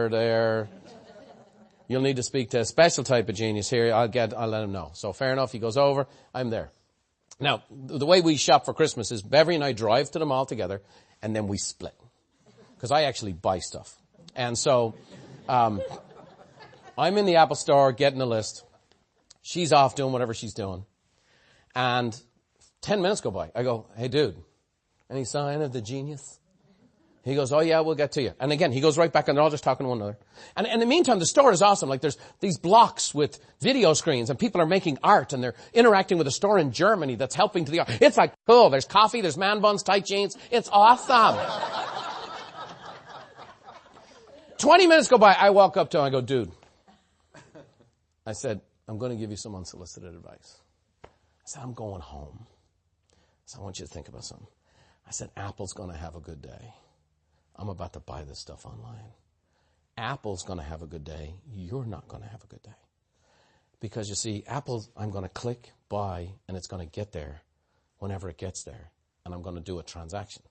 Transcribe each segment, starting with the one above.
there. You'll need to speak to a special type of genius here. I'll let him know. So fair enough. He goes over. I'm there. Now, the way we shop for Christmas is Beverly and I drive to the mall together and then we split. Because I actually buy stuff. And so, I'm in the Apple store getting a list. She's off doing whatever she's doing. And 10 minutes go by. I go, hey dude, any sign of the genius? He goes, oh yeah, we'll get to you. And again, he goes right back and they're all just talking to one another. And in the meantime, the store is awesome. Like there's these blocks with video screens and people are making art and they're interacting with a store in Germany that's helping to the art. It's like cool. There's coffee, there's man buns, tight jeans. It's awesome. 20 minutes go by. I walk up to him. I go, dude. I said, I'm going to give you some unsolicited advice. I said, I'm going home. So I want you to think about something. I said, Apple's going to have a good day. I'm about to buy this stuff online. Apple's going to have a good day. You're not going to have a good day. Because you see, Apple, I'm going to click, buy, and it's going to get there whenever it gets there. And I'm going to do a transaction.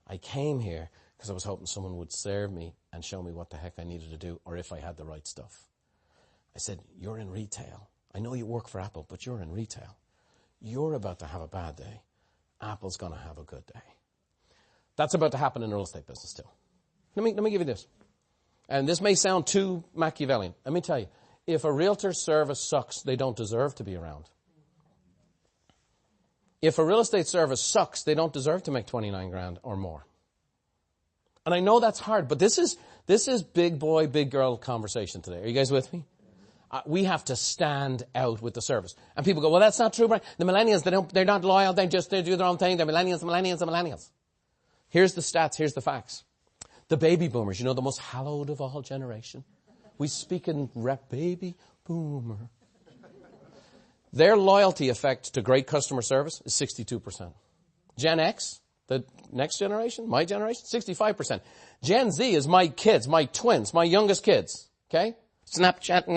I came here because I was hoping someone would serve me and show me what the heck I needed to do or if I had the right stuff. I said, you're in retail. I know you work for Apple, but you're in retail. You're about to have a bad day. Apple's going to have a good day. That's about to happen in the real estate business too. Let me give you this. And this may sound too Machiavellian. Let me tell you, if a realtor service sucks, they don't deserve to be around. If a real estate service sucks, they don't deserve to make 29 grand or more. And I know that's hard, but this is big boy, big girl conversation today. Are you guys with me? We have to stand out with the service. And people go, well, that's not true, Brian. The millennials, they're not loyal. They do their own thing. They're millennials. Here's the stats. Here's the facts. The baby boomers, the most hallowed of all generation. We speak in rep baby boomer. Their loyalty effect to great customer service is 62%. Gen X, the next generation, my generation, 65%. Gen Z is my kids, my twins, my youngest kids. Okay? Snapchat,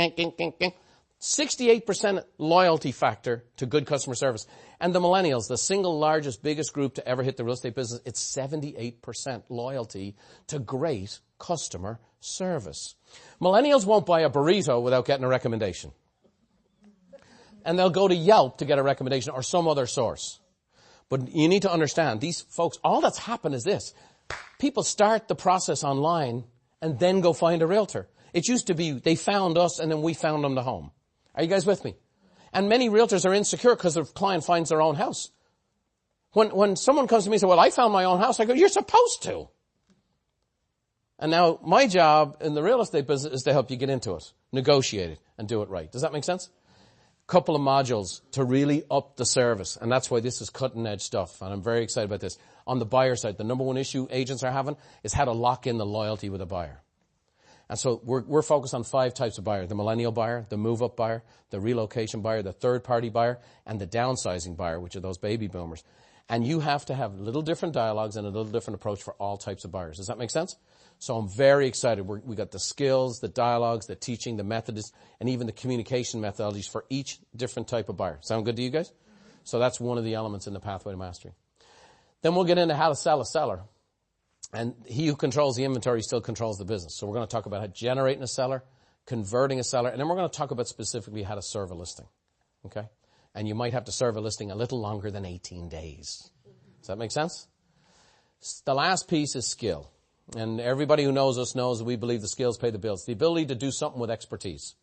68% loyalty factor to good customer service. And the millennials, the single largest, biggest group to ever hit the real estate business, it's 78% loyalty to great customer service. Millennials won't buy a burrito without getting a recommendation. And they'll go to Yelp to get a recommendation or some other source. But you need to understand, these folks, all that's happened is this. People start the process online and then go find a realtor. It used to be they found us and then we found them the home. Are you guys with me? And many realtors are insecure because their client finds their own house. When someone comes to me and says, well, I found my own house, I go, you're supposed to. And now my job in the real estate business is to help you get into it, negotiate it, and do it right. Does that make sense? Couple of modules to really up the service. And that's why this is cutting edge stuff. And I'm very excited about this. On the buyer side, the number one issue agents are having is how to lock in the loyalty with a buyer. And so we're focused on 5 types of buyer: the millennial buyer, the move-up buyer, the relocation buyer, the third-party buyer, and the downsizing buyer, which are those baby boomers. And you have to have little different dialogues and a little different approach for all types of buyers. Does that make sense? So I'm very excited. We got the skills, the dialogues, the teaching, the methods, and even the communication methodologies for each different type of buyer. Sound good to you guys? So that's one of the elements in the Pathway to Mastery. Then we'll get into how to sell a seller. And he who controls the inventory still controls the business. So we're going to talk about how generating a seller, converting a seller, and then we're going to talk about specifically how to serve a listing. Okay? And you might have to serve a listing a little longer than 18 days. Does that make sense? The last piece is skill. And everybody who knows us knows that we believe the skills pay the bills. The ability to do something with expertise.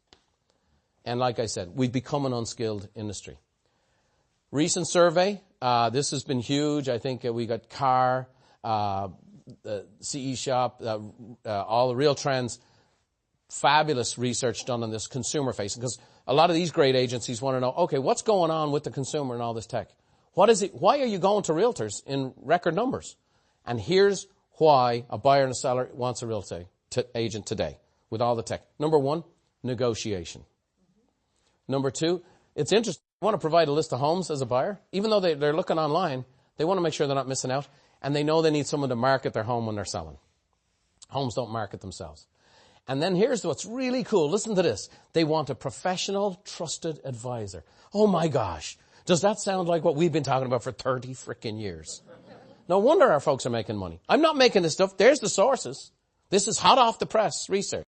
And like I said, we've become an unskilled industry. Recent survey, this has been huge. I think we got CAR, the CE Shop, all the Real Trends, fabulous research done on this consumer facing, because a lot of these great agencies want to know, okay, what's going on with the consumer and all this tech? What is it? Why are you going to realtors in record numbers? And here's why a buyer and a seller wants a real estate agent today with all the tech. Number 1, negotiation. Number 2, it's interesting. You want to provide a list of homes as a buyer. Even though they're looking online, they want to make sure they're not missing out. And they know they need someone to market their home when they're selling. Homes don't market themselves. And then here's what's really cool. Listen to this. They want a professional, trusted advisor. Oh my gosh. Does that sound like what we've been talking about for 30 frickin' years? No wonder our folks are making money. I'm not making this stuff. There's the sources. This is hot off the press research.